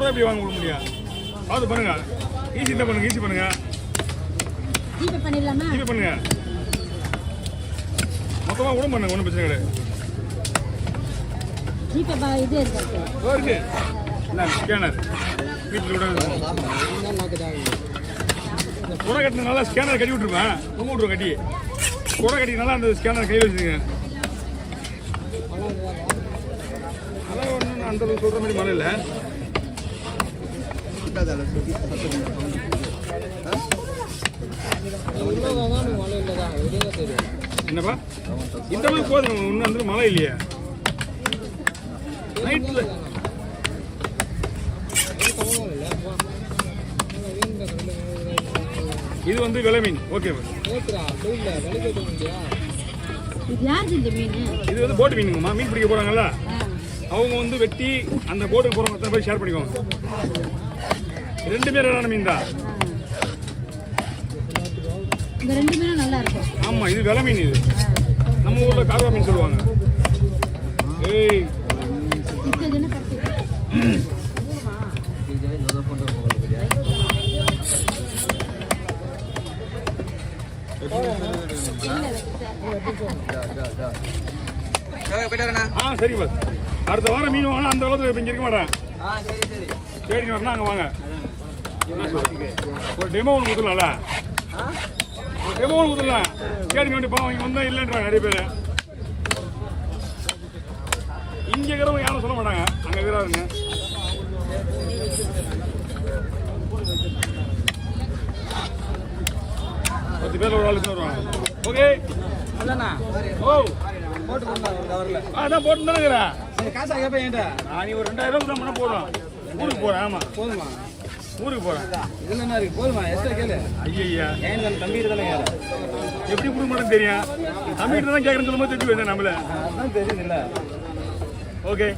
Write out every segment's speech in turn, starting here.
எப்படி வாங்க முடியும்? பார்த்து பண்ணுங்க. ஈஸி தான் பண்ணுங்க, ஈஸி பண்ணுங்க. ஜிபே பண்ணிடலாமா? ஜிபே பண்ணுங்க. மொத்தமாக கூட பண்ணுங்க, ஒன்றும் பிரச்சனை கிடையாது. ஜிபே இது இருக்கு. இருக்கு. என்ன ஸ்கேனர் வீட்டில் கூட குறை கட்டினால ஸ்கேனர் கட்டி விட்டுருப்பேன். உங்க விட்டுருவோம் கட்டி குறை கட்டினால அந்த ஸ்கேனர் கையில் வச்சுருங்க. அதான் ஒன்றும் அந்த அளவுக்கு சொல்கிற மாதிரி மழை இல்லை. என்னப்பா இந்த அளவுக்கு போதும், இன்னும் அந்த மழை இல்லையா நைட்டில்? இது வந்து விலை மீன். ஓகே, இது வந்து போட்டு மீனுங்கம்மா. மீன் பிடிக்க போறாங்கல்ல, அவங்க வந்து வெட்டி அந்த போட்டுக்கு போறவங்க போய் ஷேர் பண்ணிக்கோங்க. 2 பேரான மீன் தான். இந்த 2 மீனும் நல்லா இருக்கும். ஆமா, இது விலை மீன். இது நம்ம ஊர்ல கார்வா மீன் சொல்லுவாங்க. ஏய் சரி பஸ், அடுத்த வாரம் மீன் வாங்க. அந்த அளவுக்கு இங்க இருக்க மாட்டேன். சரிங்க வரணும், அங்கே வாங்க. ஒரு டெமோ ஒன்று கொடுத்துடலாம்ல, ஒரு டெமோ ஒன்று கொடுத்துடலாம். கேட்டுக்க வேண்டியப்பா, அவங்க வந்தால் இல்லைன்றாங்க நிறைய பேர். இங்கே இருக்கிறவங்க யாரும் சொல்ல மாட்டாங்க, அங்கே இருக்கிறாருங்க. பத்து பேர் ஒரு ஆளுக்கு வருவாங்க. ஓகே ஓ அதான் போட்டு தானே காசா கேட்பேன் என்கிட்ட. நீ ஒரு 2000 தான் பண்ண போதும். ஊருக்கு போகிறேன். ஆமாம் போதுமா? ஊருக்கு போகிறேன். இதில் என்ன இருக்கு? போதுமா? எக்ஸ்ட்ரா கேளு. ஐயா ஏன் தம்பிட்டு தானே கேளு. எப்படி கொடுக்க மாட்டேன்னு தெரியும். தம்பிட்டு தான் கேட்குறேன்னு சொல்லும்போது தெரிஞ்சு வேண்டாம் நம்மள. அதுதான் தெரியுது இல்லை. ஓகே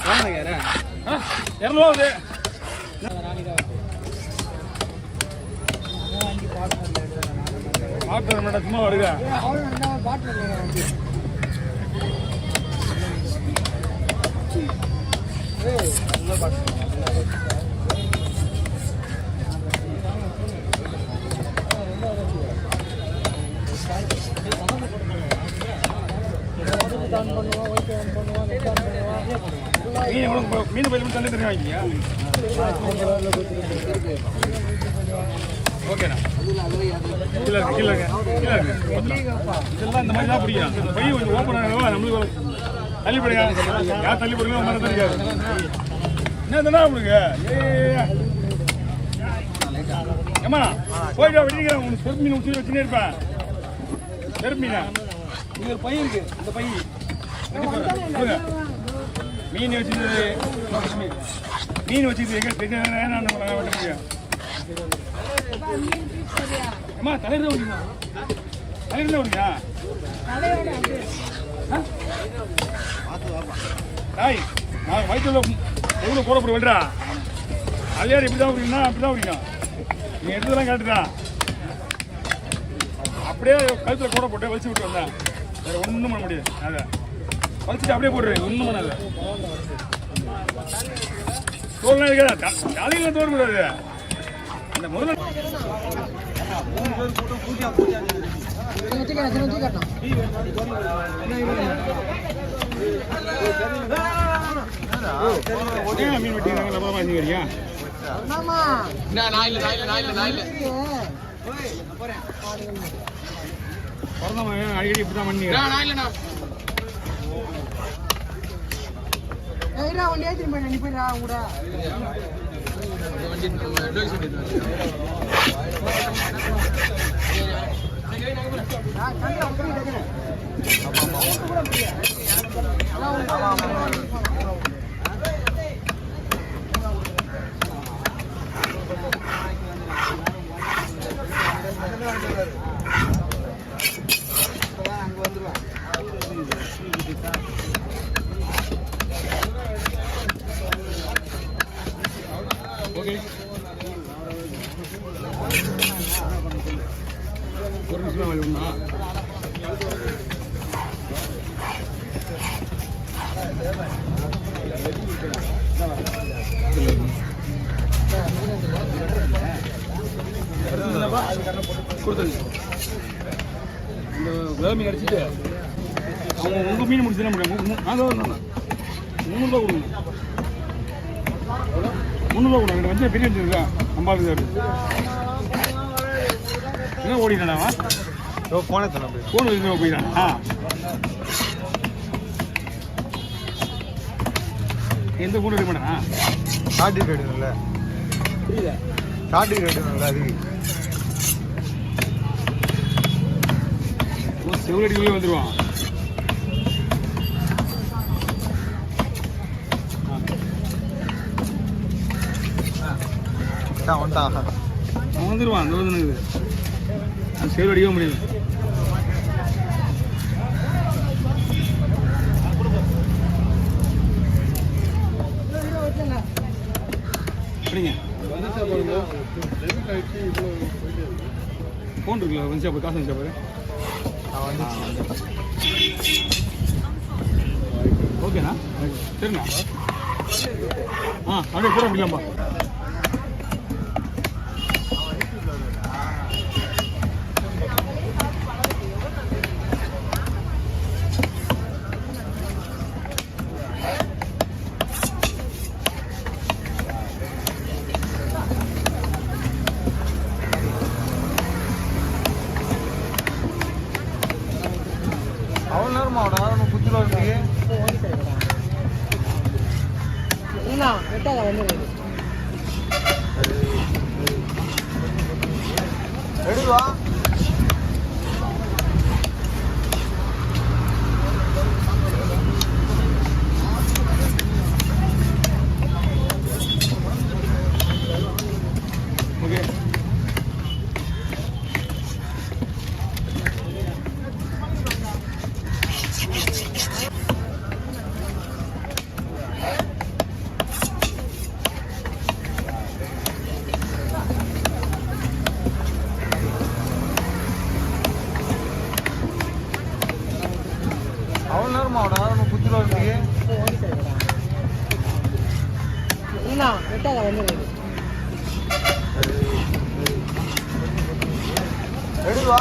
வாங்க கேட்குறேன். 200 ஆகுது. பாட்டு மேடம் சும்மா வருங்க. மீன் பயிலும் தண்ணி தண்ணி வாங்கிக்கிங்க. ஓகேண்ணா, கீழே இருக்கு, கீழே இருக்கு, கீழே இருக்கு. இதெல்லாம் இந்த மாதிரி தான் பிடிக்கும். இந்த பையன் கொஞ்சம் ஓப்பன் ஆகலாம். நம்மளுக்கு தள்ளி போடுங்க. யார் தள்ளி போடுங்க மாதிரி தெரியாது. என்ன தானே உங்களுக்கு? ஏமா போயிட்டா வெட்டிக்கிறேன். உங்களுக்கு செருப்பு மீன் உச்சி வச்சுன்னே இருப்பேன். செருப்பு மீனா இங்கே ஒரு பையன் இருக்கு. இந்த பையன் மீன் வச்சுது, மீன் வச்சுது எங்கே வெட்ட முடியும்? அம்மா தலையில ஓடிமா, தலையில ஓடியா? டாய் நான் வயிற்றுல எவ்வளோ போட போட வெட்டுறா. அதையார் இப்படி தான் ஓடினா அப்படி தான் ஓடினா. நீ எடுத்ததெல்லாம் கேட்டுதான் அப்படியே கழுத்தில் கூட போட்டு வலிச்சு விட்டு வந்தேன். வேற ஒன்றும் பண்ண முடியாது. அதை வலிச்சுட்டு அப்படியே போடுறேன். ஒன்றும் பண்ணாத. தோல்லாம் இருக்காதா? தலையில் தோட கூடாது. அந்த முதல்ல மீன் வெட்டிங்க. லபலமா இருந்தீங்க. அடிக்கடி இப்படிதான் பண்ணீங்க. நீ போயிடா கூட ஓகே ஒரு நிமிஷம் ஒன்றா கொடுத்துருங்க. இந்த வேமி அடிச்சுட்டு அவங்க உங்கள் மீன் முடிச்சு தான் முடியும். நாங்கள் 300 கொடுங்க. 300 கொடுங்க. ரெண்டு வச்சு பெரிய வச்சுருக்கா நம்பாளுக்கு என்ன ஓடிட்டானா போனே தானே ஃபோன் வச்சு போயிட்டான். எந்த ஃபோன் ரெடி பண்ணா ஷார்ட் எடுக்கணும்ல. புரியல. ஷார்ட் எடுக்கணும்ல அது. செவ்வடிக்குள்ளே வந்துடுவான். அவன் வந்துடுவான். அந்த வந்து அது செவ்வடிக்கவே முடியல. ஃபோன் இருக்குல்ல வந்துச்சா பாரு, காசு வந்துச்சா பாரு. ஓகேண்ணா சரிண்ணா. அப்படியே கூட முடியலாம்பா. அவ்வளோ நேரமா அவனா புத்தில இருக்கு. எடுவா ஓகே. அவ்வளோ நேரமா அவனா புத்தில இருக்கு. எடுவா